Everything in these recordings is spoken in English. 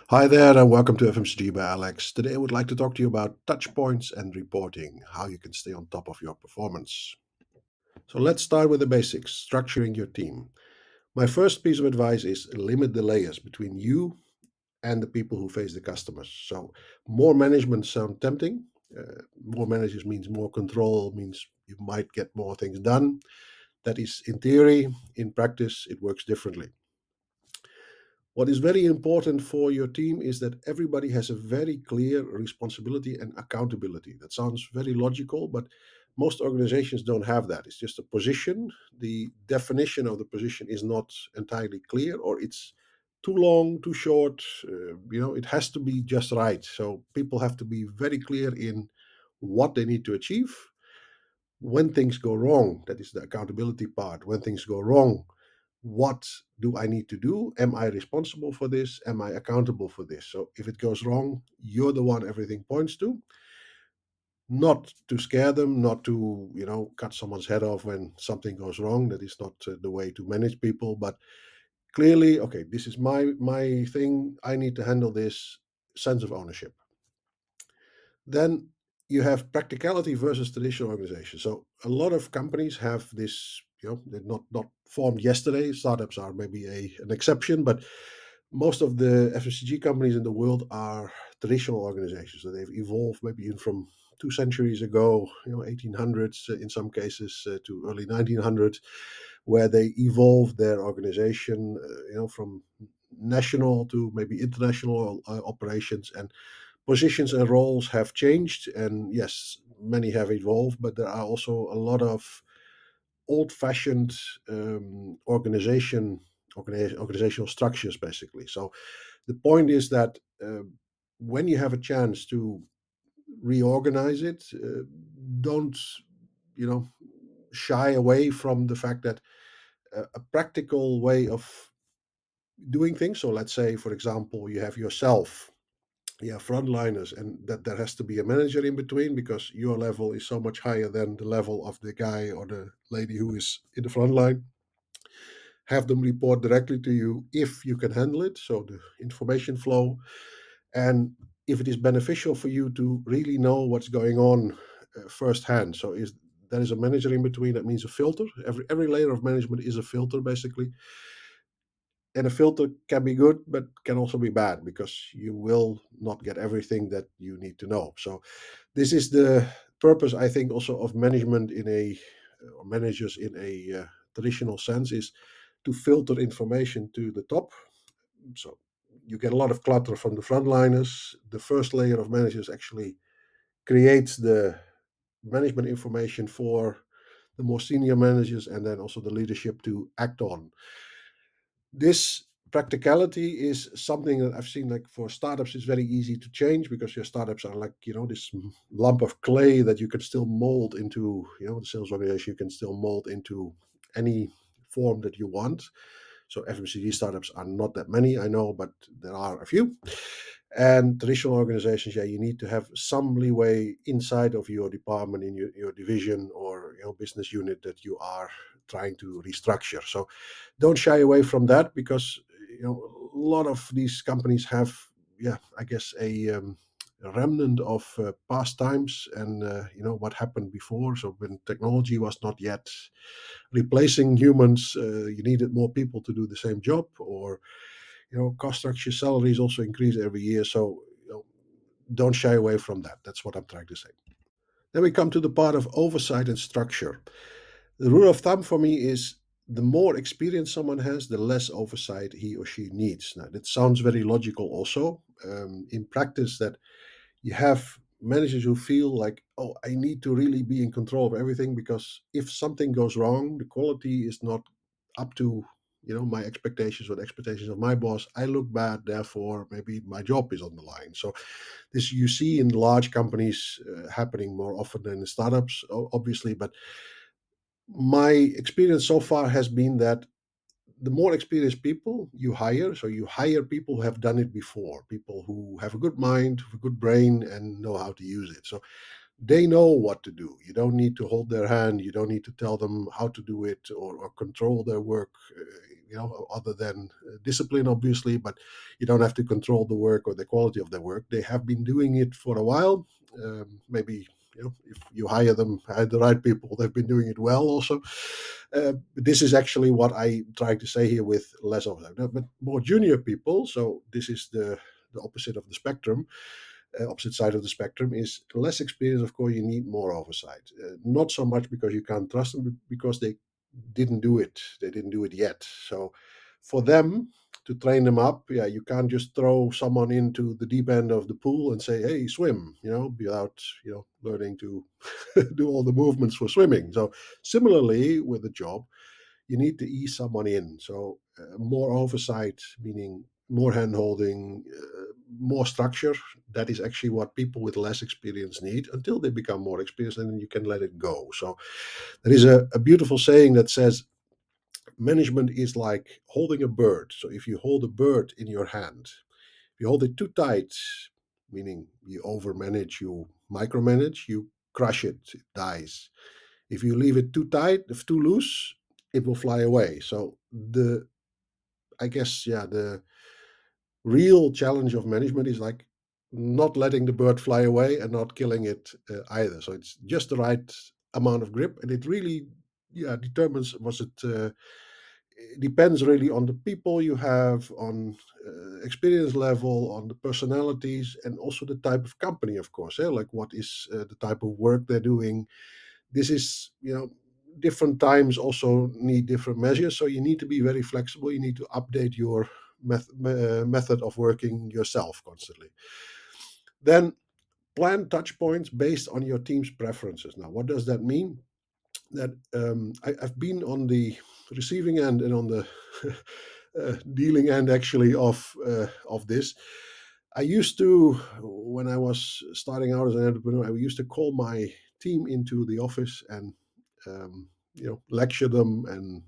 Hi there, and welcome to FMCG by Alex. Today, I would like to talk to you about touch points and reporting, how you can stay on top of your performance. So, let's start with the basics structuring your team. My first piece of advice is limit the layers between you and the people who face the customers. So, more management sound tempting. More managers means more control, means you might get more things done. That is in theory. In practice, it works differently. What is very important for your team is that everybody has a very clear responsibility and accountability. That sounds very logical, but most organizations don't have that. It's just a position. The definition of the position is not entirely clear, or it's too long, too short. It has to be just right. So people have to be very clear in what they need to achieve. When things go wrong, that is the accountability part. When things go wrong, what do I need to do? Am I responsible for this? Am I accountable for this? So if it goes wrong, you're the one everything points to. Not to scare them, not to cut someone's head off when something goes wrong. That is not the way to manage people. But clearly, okay, this is my thing. I need to handle this. Sense of ownership. Then you have practicality versus traditional organization. So a lot of companies have this, they're not formed yesterday. Startups are maybe an exception, but most of the FMCG companies in the world are traditional organizations. So they've evolved maybe even from 2 centuries ago, 1800s in some cases to early 1900s, where they evolved their organization, from national to maybe international operations, and positions and roles have changed, and yes, many have evolved, but there are also a lot of old-fashioned organizational structures, basically. So the point is that when you have a chance to reorganize it, don't you know shy away from the fact that a practical way of doing things. So let's say, for example, you have yourself, yeah, frontliners, and that there has to be a manager in between because your level is so much higher than the level of the guy or the lady who is in the front line. Have them report directly to you if you can handle it, so the information flow. And if it is beneficial for you to really know what's going on firsthand, so is there is a manager in between, that means a filter. Every layer of management is a filter, basically. And a filter can be good but can also be bad because you will not get everything that you need to know. So this is the purpose, I think, also of management in a or managers in a traditional sense, is to filter information to the top. So you get a lot of clutter from the frontliners. The first layer of managers actually creates the management information for the more senior managers and then also the leadership to act on. This practicality is something that I've seen, like for startups, it's very easy to change because your startups are like, this lump of clay that you can still mold into, the sales organization, you can still mold into any form that you want. So FMCG startups are not that many, I know, but there are a few. And traditional organizations, yeah, you need to have some leeway inside of your department, in your division or business unit that you are trying to restructure. So don't shy away from that because a lot of these companies have, yeah, I guess a remnant of past times and what happened before. So when technology was not yet replacing humans, you needed more people to do the same job, or cost structure, salaries also increase every year. So don't shy away from that. That's what I'm trying to say. Then we come to the part of oversight and structure. The rule of thumb for me is the more experience someone has, the less oversight he or she needs. Now, that sounds very logical also. In practice, that you have managers who feel like, oh, I need to really be in control of everything because if something goes wrong, the quality is not up to my expectations or the expectations of my boss. I look bad, therefore maybe my job is on the line. So this you see in large companies happening more often than in startups, obviously. But my experience so far has been that the more experienced people you hire, so you hire people who have done it before, people who have a good mind, a good brain, and know how to use it. So They know what to do. You don't need to hold their hand. You don't need to tell them how to do it, or control their work. Other than discipline, obviously, but you don't have to control the work or the quality of their work. They have been doing it for a while. Maybe if you hire the right people, they've been doing it well also. This is actually what I try to say here with less of that. But more junior people. So this is the opposite of the spectrum, opposite side of the spectrum, is less experience. Of course, you need more oversight. Not so much because you can't trust them, but because they didn't do it. They didn't do it yet. So for them to train them up, yeah, you can't just throw someone into the deep end of the pool and say, "Hey, swim," without learning to do all the movements for swimming. So similarly with the job, you need to ease someone in. So more oversight, meaning more hand holding, more structure. That is actually what people with less experience need until they become more experienced, and then you can let it go. So there is a beautiful saying that says management is like holding a bird. So if you hold a bird in your hand, if you hold it too tight, meaning you overmanage, you micromanage, you crush it, it dies. If you leave it too tight, if too loose, it will fly away. So I guess, yeah, the real challenge of management is like not letting the bird fly away and not killing it either. So it's just the right amount of grip, and it really, yeah, determines was it. It depends really on the people you have, on experience level, on the personalities, and also the type of company, of course. Like what is the type of work they're doing. This is, different times also need different measures. So you need to be very flexible. You need to update your method of working yourself constantly. Then plan touch points based on your team's preferences. Now, what does that mean? That I've been on the receiving end and on the dealing end actually of this. I used to, when I was starting out as an entrepreneur, I used to call my team into the office and lecture them and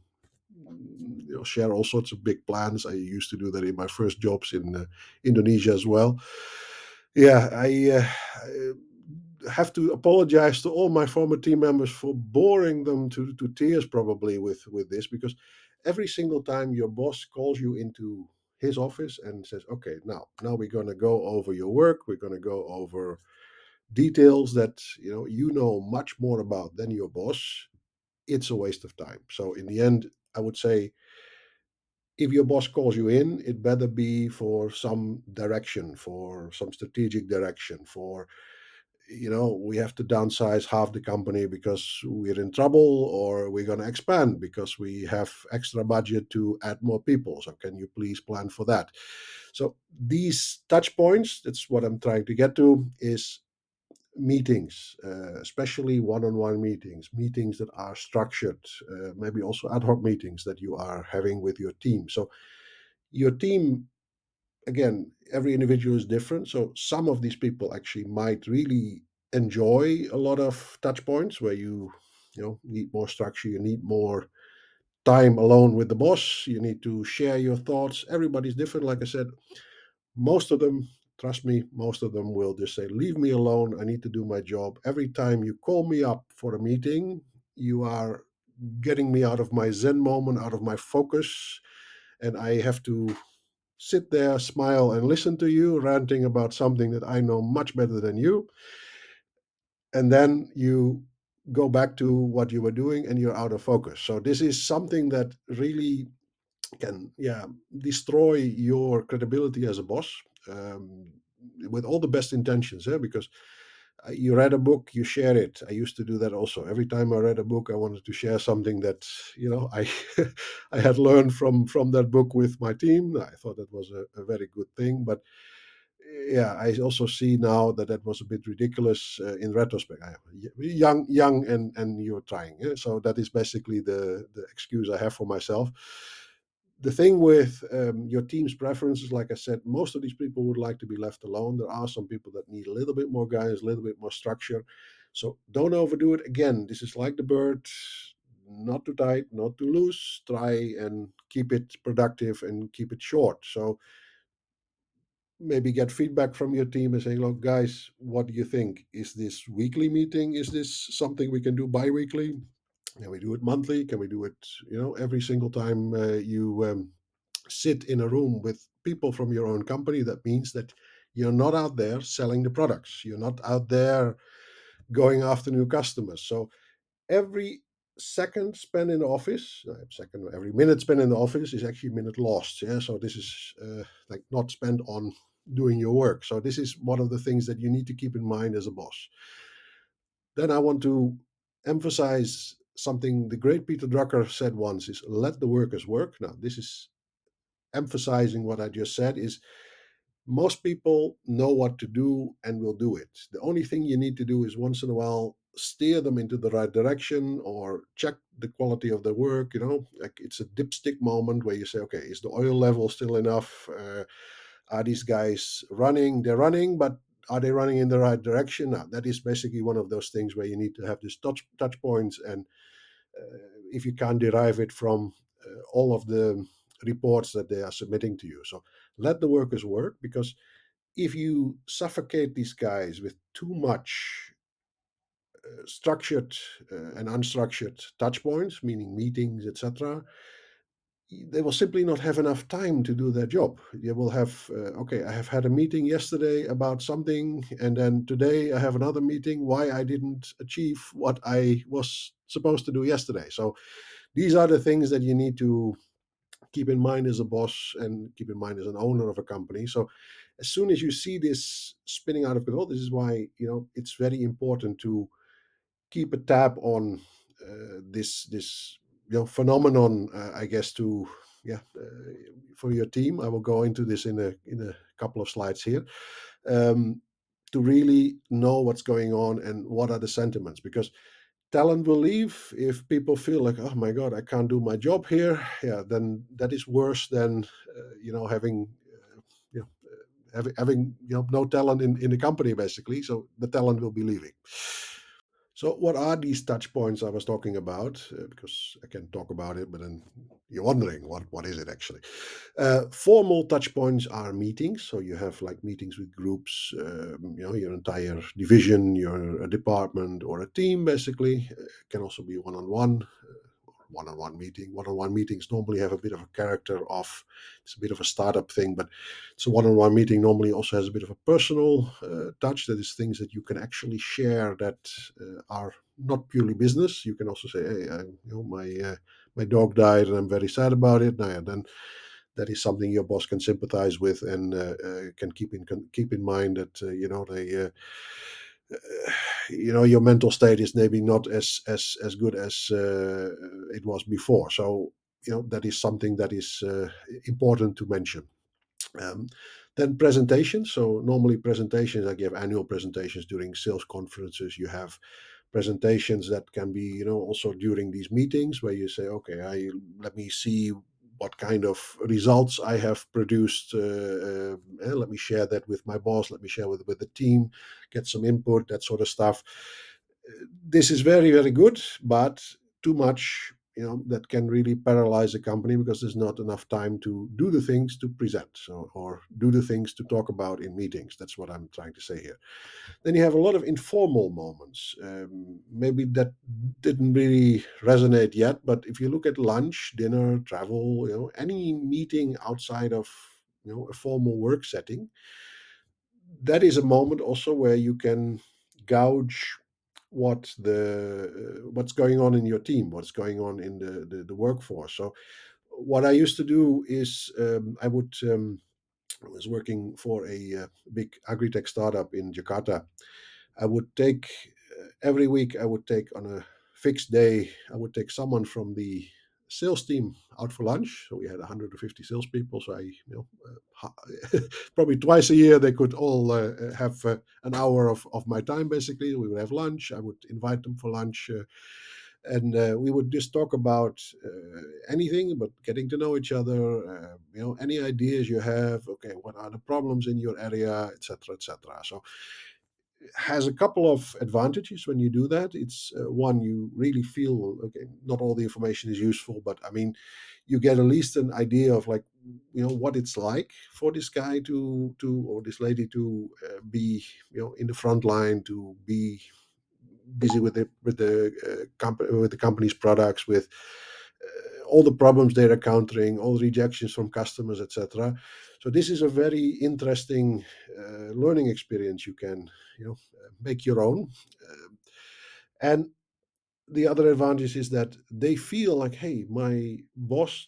share all sorts of big plans. I used to do that in my first jobs in Indonesia as well. Yeah, I have to apologize to all my former team members for boring them to tears probably with this, because every single time your boss calls you into his office and says, okay, now we're going to go over your work, we're going to go over details that you know much more about than your boss, it's a waste of time. So in the end, I would say, if your boss calls you in, it better be for some direction, for some strategic direction, for we have to downsize half the company because we're in trouble, or we're going to expand because we have extra budget to add more people. So can you please plan for that? So these touch points, that's what I'm trying to get to, is meetings, especially one-on-one meetings, meetings that are structured, maybe also ad hoc meetings that you are having with your team. So your team, again, every individual is different. So some of these people actually might really enjoy a lot of touch points where you need more structure, you need more time alone with the boss, you need to share your thoughts. Everybody's different. Like I said, most of them, trust me, most of them will just say, leave me alone, I need to do my job. Every time you call me up for a meeting, you are getting me out of my zen moment, out of my focus, and I have to sit there, smile, and listen to you ranting about something that I know much better than you. And then you go back to what you were doing and you're out of focus. So this is something that really can, yeah, destroy your credibility as a boss, um, with all the best intentions, because you read a book, you share it. I used to do that also. Every time I read a book, I wanted to share something that I I had learned from that book with my team. I thought that was a very good thing. But yeah, I also see now that that was a bit ridiculous in retrospect. I am young, and you're trying. So that is basically the excuse I have for myself. The thing with your team's preferences, like I said, most of these people would like to be left alone. There are some people that need a little bit more guidance, a little bit more structure. So don't overdo it. Again, this is like the bird, not too tight, not too loose. Try and keep it productive and keep it short. So maybe get feedback from your team and saying, look, guys, what do you think? Is this weekly meeting? Is this something we can do bi-weekly? Can we do it monthly? Can we do it, every single time you sit in a room with people from your own company? That means that you're not out there selling the products. You're not out there going after new customers. So every second spent in the office, every minute spent in the office is actually a minute lost. Yeah, so this is like not spent on doing your work. So this is one of the things that you need to keep in mind as a boss. Then I want to emphasize something the great Peter Drucker said once: is let the workers work. Now this is emphasizing what I just said. Is most people know what to do and will do it. The only thing you need to do is once in a while steer them into the right direction or check the quality of their work. Like it's a dipstick moment where you say, okay, is the oil level still enough? Are these guys running? They're running, but are they running in the right direction? Now, that is basically one of those things where you need to have this touch points, and if you can't derive it from all of the reports that they are submitting to you. So let the workers work, because if you suffocate these guys with too much structured and unstructured touch points, meaning meetings, etc., they will simply not have enough time to do their job. They will have, okay, I have had a meeting yesterday about something, and then today I have another meeting why I didn't achieve what I was supposed to do yesterday. So these are the things that you need to keep in mind as a boss and keep in mind as an owner of a company. So as soon as you see this spinning out of control, this is why it's very important to keep a tab on this phenomenon. I guess to yeah for your team. I will go into this in a couple of slides here. Um, to really know what's going on and what are the sentiments, because talent will leave if people feel like, oh my god, I can't do my job here. Yeah, then that is worse than having you know, having no talent in the company, basically. So the talent will be leaving. So what are these touch points I was talking about? Because I can talk about it, but then you're wondering what is it actually. Formal touch points are meetings. So you have like meetings with groups, your entire division, your department, or a team, basically. It can also be one-on-one meeting. One-on-one meetings normally have a bit of a character of, it's a bit of a startup thing, but it's a one-on-one meeting normally also has a bit of a personal touch. That is things that you can actually share that are not purely business. You can also say, hey, my dog died and I'm very sad about it. Now, yeah, then that is something your boss can sympathize with, and can keep in mind that your mental state is maybe not as good as it was before. So that is something that is important to mention. um, then presentations. So normally presentations, like you have annual presentations during sales conferences. You have presentations that can be, also during these meetings where you say, okay, let me see what kind of results I have produced. Let me share that with my boss. Let me share with the team, get some input, that sort of stuff. This is very, very good, but too much, that can really paralyze a company, because there's not enough time to do the things to present, so, or do the things to talk about in meetings. That's what I'm trying to say here. Then you have a lot of informal moments. Maybe that didn't really resonate yet, but if you look at lunch, dinner, travel, any meeting outside of a formal work setting, that is a moment also where you can gauge what's going on in your team, what's going on in the workforce. So what I used to do is, I was working for a big agri-tech startup in Jakarta. I would take every week, I would take on a fixed day, I would take someone from the sales team out for lunch. So we had 150 salespeople. So probably twice a year, they could all have an hour of my time, basically. We would have lunch. I would invite them for lunch. And we would just talk about anything, but getting to know each other. Any ideas you have. Okay, what are the problems in your area, etc., etc. So it has a couple of advantages when you do that. It's one, you really feel, okay, not all the information is useful, but I mean, you get at least an idea of like, what it's like for this guy to or this lady to be, in the front line, to be busy with the company's products, with all the problems they're encountering, all the rejections from customers, etc. So this is a very interesting learning experience you can, make your own. And the other advantage is that they feel like, hey, my boss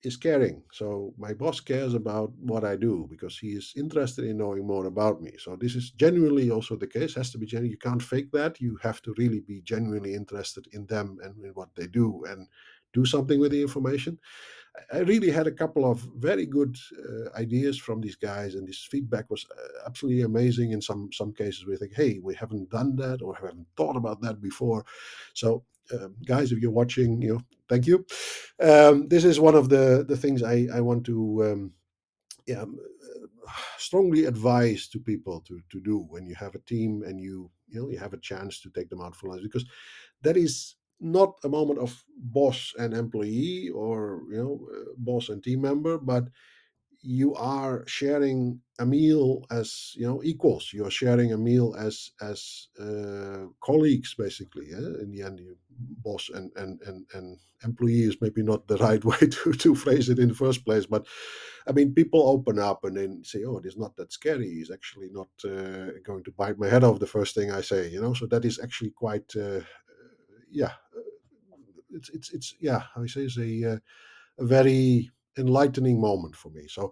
is caring. So my boss cares about what I do because he is interested in knowing more about me. So this is genuinely also the case, has to be genuine. You can't fake that. You have to really be genuinely interested in them and in what they do and do something with the information. I really had a couple of very good ideas from these guys, and this feedback was absolutely amazing. In some cases, we think, "Hey, we haven't done that or haven't thought about that before." So, guys, if you're watching, thank you. This is one of the things I want to yeah, strongly advise to people to do when you have a team and you have a chance to take them out for lunch, because that is not a moment of boss and employee, or boss and team member, but you are sharing a meal as equals. You are sharing a meal as colleagues, basically. In the end, boss and employee is maybe not the right way to phrase it in the first place, but I mean, people open up and then say, "Oh, it is not that scary. He's actually not going to bite my head off the first thing I say." So that is actually quite, yeah. It's yeah. How you say, is a very enlightening moment for me. So,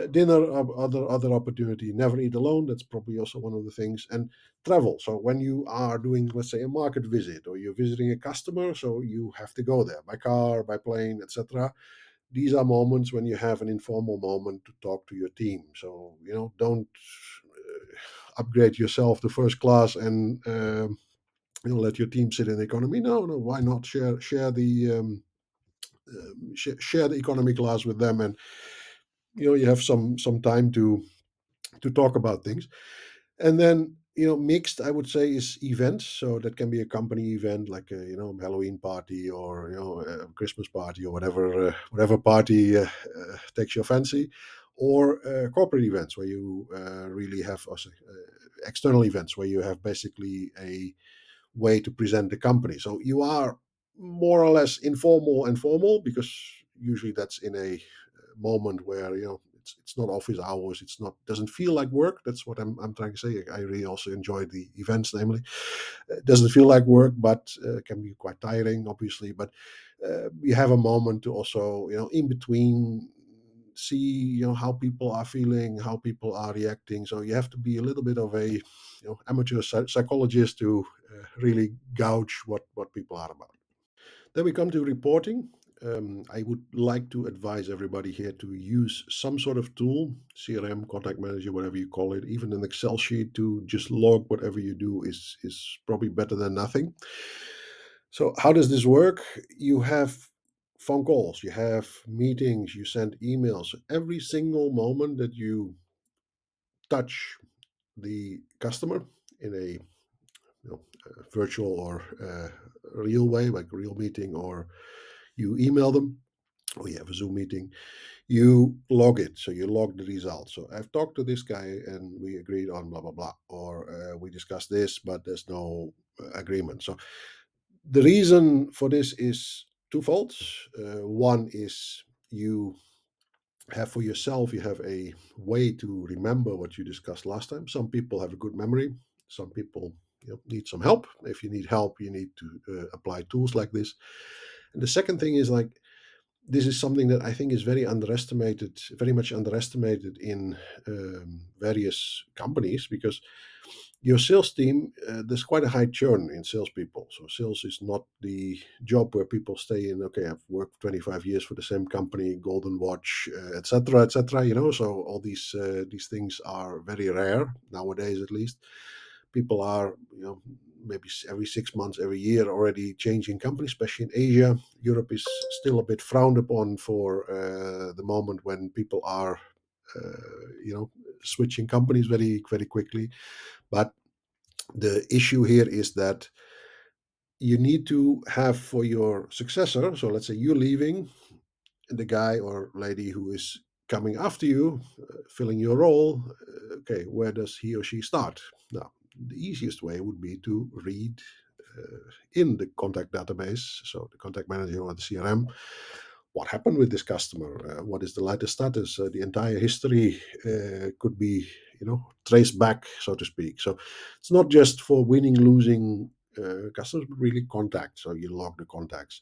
dinner, other opportunity. Never eat alone. That's probably also one of the things. And travel. So when you are doing, let's say, a market visit, or you're visiting a customer, so you have to go there by car, by plane, etc. These are moments when you have an informal moment to talk to your team. So don't upgrade yourself to first class and let your team sit in economy. No, no, why not share the economy class with them, and you have some time to talk about things. And then mixed, I would say, is events. So that can be a company event, like a Halloween party, or a Christmas party, or whatever party takes your fancy, or corporate events where you really have also external events where you have basically a way to present the company. So you are more or less informal and formal, because usually that's in a moment where it's not office hours. It's not, doesn't feel like work. That's what I'm trying to say. I really also enjoy the events, namely. It doesn't feel like work, but can be quite tiring, obviously. But you have a moment to also, in between, see how people are feeling, how people are reacting. So you have to be a little bit of a amateur psychologist to really gauge what people are about. Then we come to reporting. I would like to advise everybody here to use some sort of tool, CRM, contact manager, whatever you call it. Even an Excel sheet to just log whatever you do is probably better than nothing. So how does this work? You have phone calls, you have meetings, you send emails. Every single moment that you touch the customer in a virtual or real way, like a real meeting, or you email them, or you have a Zoom meeting, you log it. So you log the results. So I've talked to this guy and we agreed on blah, blah, blah. Or we discussed this, but there's no agreement. So the reason for this is twofold. One is you have for yourself, you have a way to remember what you discussed last time. Some people have a good memory. Some people need some help. If you need help, you need to apply tools like this. And the second thing is, like, this is something that I think is very underestimated, very much underestimated in various companies, because your sales team, there's quite a high churn in salespeople. So sales is not the job where people stay in. Okay, I've worked 25 years for the same company, golden watch, etc., etc. So all these things are very rare nowadays, at least. People are, maybe every 6 months, every year, already changing companies, especially in Asia. Europe is still a bit frowned upon for the moment when people are, switching companies very, very quickly. But the issue here is that you need to have for your successor. So let's say you're leaving, the guy or lady who is coming after you, filling your role, okay, where does he or she start? Now, the easiest way would be to read in the contact database, so the contact manager or the CRM, what happened with this customer, what is the latest status, the entire history could be, traced back, so to speak. So it's not just for winning, losing customers, but really contacts. So you log the contacts.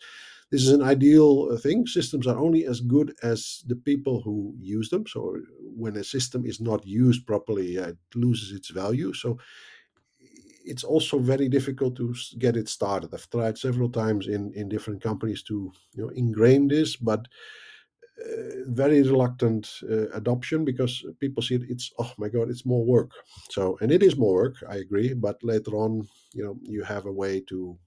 This is an ideal thing. Systems are only as good as the people who use them. So when a system is not used properly, it loses its value. So it's also very difficult to get it started. I've tried several times in different companies to ingrain this, but very reluctant adoption, because people see it's, oh my god, it's more work. So, and it is more work, I agree, but later on, you have a way to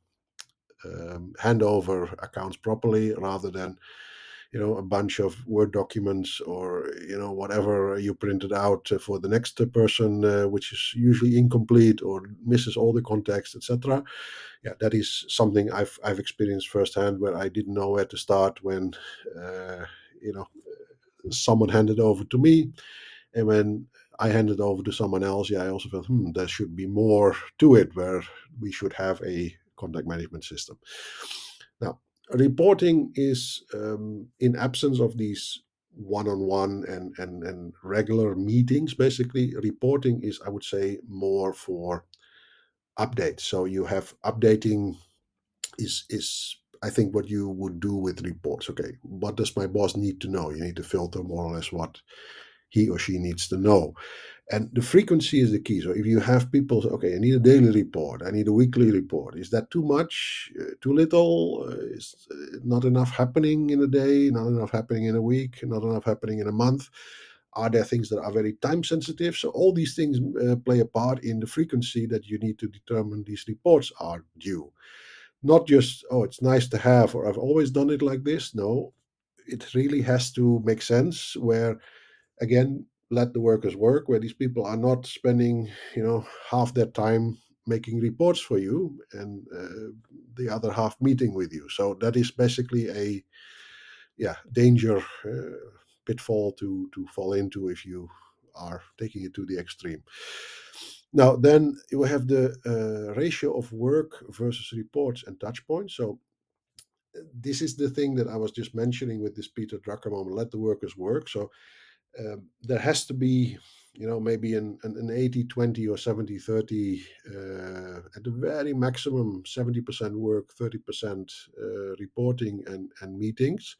hand over accounts properly, rather than a bunch of Word documents, or whatever you printed out for the next person, which is usually incomplete or misses all the context, etc. Yeah, that is something I've experienced firsthand, where I didn't know where to start when uh, you know someone handed over to me, and when I handed over to someone else, yeah, I also felt, there should be more to it, where we should have a contact management system. Now, reporting is, in absence of these one-on-one and regular meetings, basically, reporting is, I would say, more for updates. So you have updating is I think what you would do with reports. Okay, what does my boss need to know? You need to filter more or less what he or she needs to know. And the frequency is the key. So if you have people, okay, I need a daily report, I need a weekly report. Is that too much, too little? Is not enough happening in a day, not enough happening in a week, not enough happening in a month? Are there things that are very time sensitive? So all these things play a part in the frequency that you need to determine these reports are due. Not just, oh, it's nice to have, or I've always done it like this. No, it really has to make sense, where, again, let the workers work, where these people are not spending half their time making reports for you, and the other half meeting with you. So that is basically a, yeah, danger, pitfall to fall into if you are taking it to the extreme. Now, then you have the ratio of work versus reports and touch points. So this is the thing that I was just mentioning with this Peter Drucker moment, let the workers work. So there has to be, maybe an 80-20 or 70-30, at the very maximum 70% work, 30% reporting and meetings.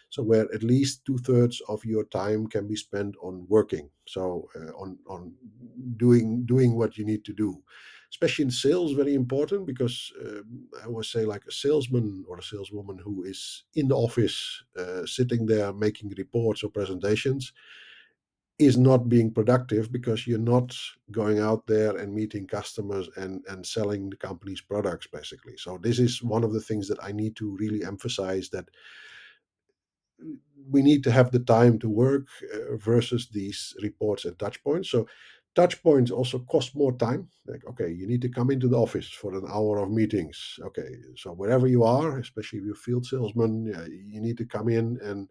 So where at least two-thirds of your time can be spent on working. So on doing what you need to do. Especially in sales, very important, because I always say, like, a salesman or a saleswoman who is in the office, sitting there making reports or presentations, is not being productive, because you're not going out there and meeting customers and selling the company's products, basically. So this is one of the things that I need to really emphasize, that we need to have the time to work, versus these reports and touch points. So touch points also cost more time. Like, okay, you need to come into the office for an hour of meetings. Okay, so wherever you are, especially if you're a field salesman, yeah, you need to come in, and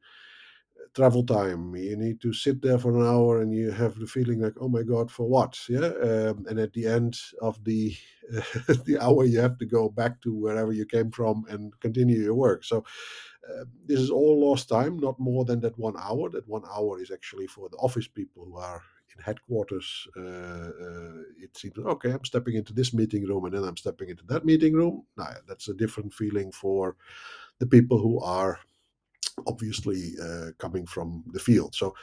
travel time, you need to sit there for an hour, and you have the feeling like, oh my god, for what? Yeah. And at the end of the the hour, you have to go back to wherever you came from and continue your work. So this is all lost time, not more than that 1 hour. That 1 hour is actually for the office people who are in headquarters. It seems, okay, I'm stepping into this meeting room, and then I'm stepping into that meeting room. Now, that's a different feeling for the people who are obviously coming from the field. So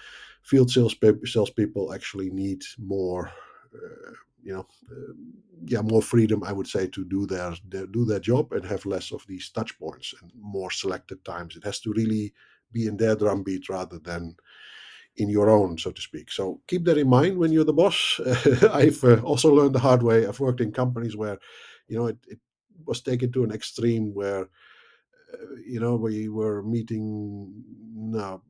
field salespeople actually need more, you know, yeah, more freedom, I would say, to do their job, and have less of these touch points and more selected times. It has to really be in their drumbeat rather than in your own, so to speak. So keep that in mind when you're the boss. I've also learned the hard way. I've worked in companies where, it was taken to an extreme, where we were meeting now,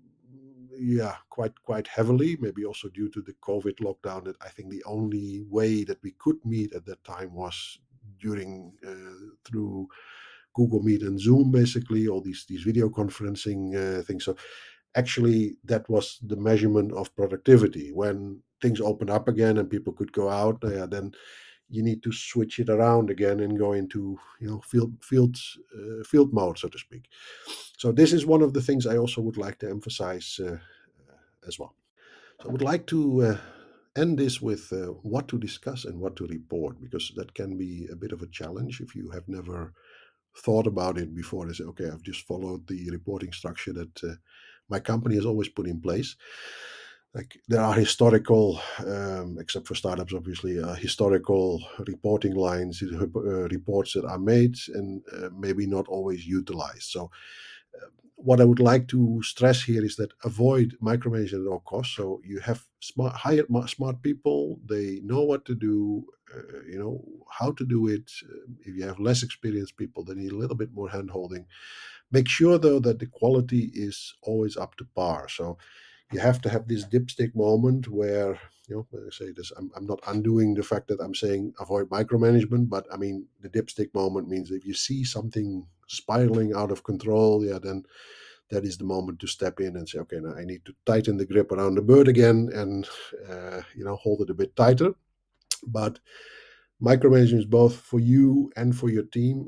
yeah, quite heavily, maybe also due to the COVID lockdown. That I think the only way that we could meet at that time was during through Google Meet and Zoom, basically, all these video conferencing things. So actually, that was the measurement of productivity. When things opened up again and people could go out, then you need to switch it around again and go into field mode, so to speak. So this is one of the things I also would like to emphasize as well. So I would like to end this with what to discuss and what to report, because that can be a bit of a challenge if you have never thought about it before. They say, okay, I've just followed the reporting structure that my company has always put in place. Like there are historical, except for startups, obviously, historical reporting lines, reports that are made and maybe not always utilized. So what I would like to stress here is that avoid micromanaging at all costs. So you have smart people; they know what to do, how to do it. If you have less experienced people, they need a little bit more handholding. Make sure though that the quality is always up to par. So you have to have this dipstick moment where when I say this, I'm not undoing the fact that I'm saying avoid micromanagement, but I mean the dipstick moment means if you see something spiraling out of control, then that is the moment to step in and say, okay, now I need to tighten the grip around the bird again and hold it a bit tighter. But micromanaging is both for you and for your team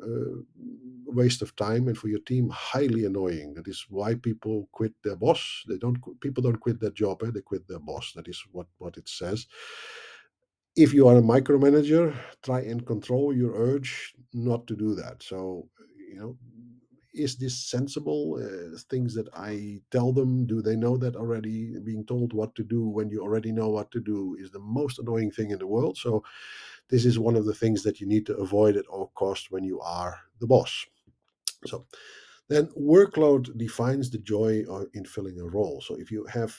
waste of time, and for your team highly annoying. That is why people quit their boss. People don't quit their job, they quit their boss. That is what it says. If you are a micromanager, try and control your urge not to do that. So you know is this sensible? Things that I tell them, do they know that already? Being told what to do when you already know what to do is the most annoying thing in the world. So this is one of the things that you need to avoid at all costs when you are the boss. So then workload defines the joy in filling a role. So if you have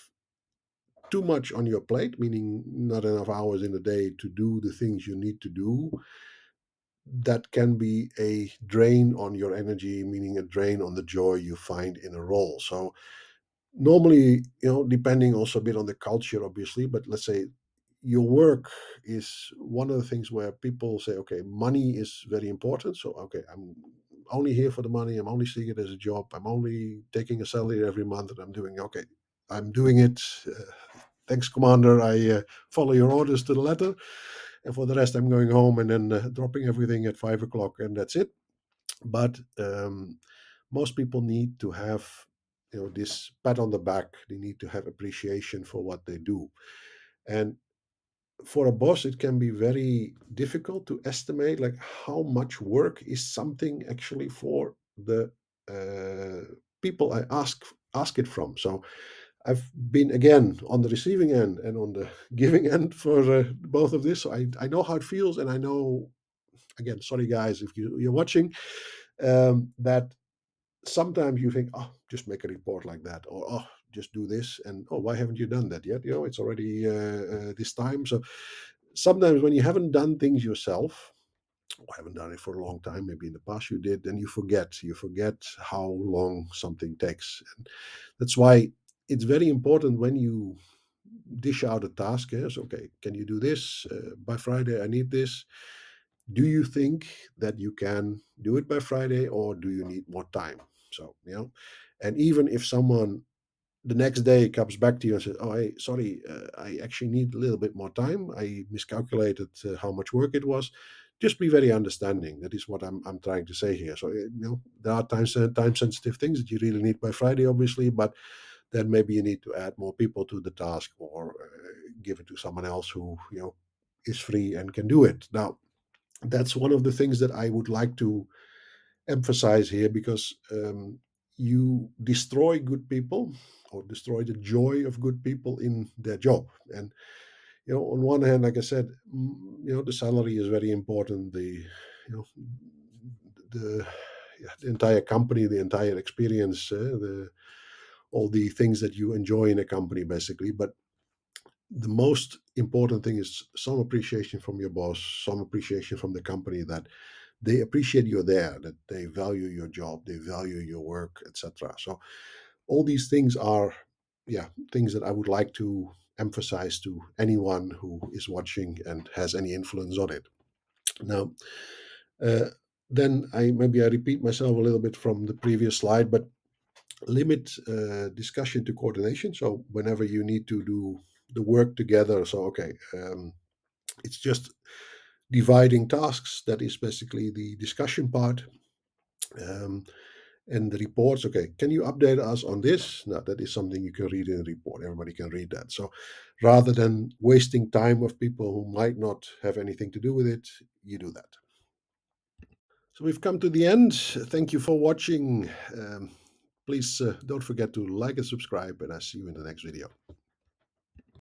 too much on your plate, meaning not enough hours in a day to do the things you need to do, that can be a drain on your energy, meaning a drain on the joy you find in a role. So normally, depending also a bit on the culture, obviously, but let's say your work is one of the things where people say, okay, money is very important. So, okay, I'm only here for the money. I'm only seeing it as a job. I'm only taking a salary every month and I'm doing it. Thanks, Commander. I follow your orders to the letter. And for the rest, I'm going home and then dropping everything at 5 o'clock, and that's it. But most people need to have this pat on the back. They need to have appreciation for what they do. And for a boss, it can be very difficult to estimate like how much work is something actually for the people I ask it from. So I've been again on the receiving end and on the giving end for both of this. So I know how it feels, and I know, again, sorry guys if you're watching, that sometimes you think, oh, just make a report like that, or oh, just do this, and oh, why haven't you done that yet? It's already this time. So sometimes when you haven't done things yourself, or haven't done it for a long time, maybe in the past you did, then you forget how long something takes. And that's why it's very important when you dish out a task. Yes, okay, can you do this by Friday? I need this. Do you think that you can do it by Friday, or do you need more time? So, and even if someone the next day comes back to you and says, oh, hey, sorry, I actually need a little bit more time. I miscalculated how much work it was. Just be very understanding. That is what I'm trying to say here. So, there are time sensitive things that you really need by Friday, obviously, but then maybe you need to add more people to the task, or give it to someone else who, is free and can do it. Now, that's one of the things that I would like to emphasize here, because you destroy good people, or destroy the joy of good people in their job. And on one hand, like I said, the salary is very important. You know the the entire company, the entire experience, the all the things that you enjoy in a company, basically. But the most important thing is some appreciation from your boss, some appreciation from the company, that they appreciate you're there, that they value your job, they value your work, etc. So all these things are, things that I would like to emphasize to anyone who is watching and has any influence on it. Now, uh, Then I repeat myself a little bit from the previous slide, but limit discussion to coordination. So whenever you need to do the work together, so okay, it's just dividing tasks. That is basically the discussion part. Um, and the reports, okay, can you update us on this? Now, that is something you can read in a report. Everybody can read that. So rather than wasting time of people who might not have anything to do with it, you do that. So we've come to the end. Thank you for watching. Please don't forget to like and subscribe, and I see you in the next video.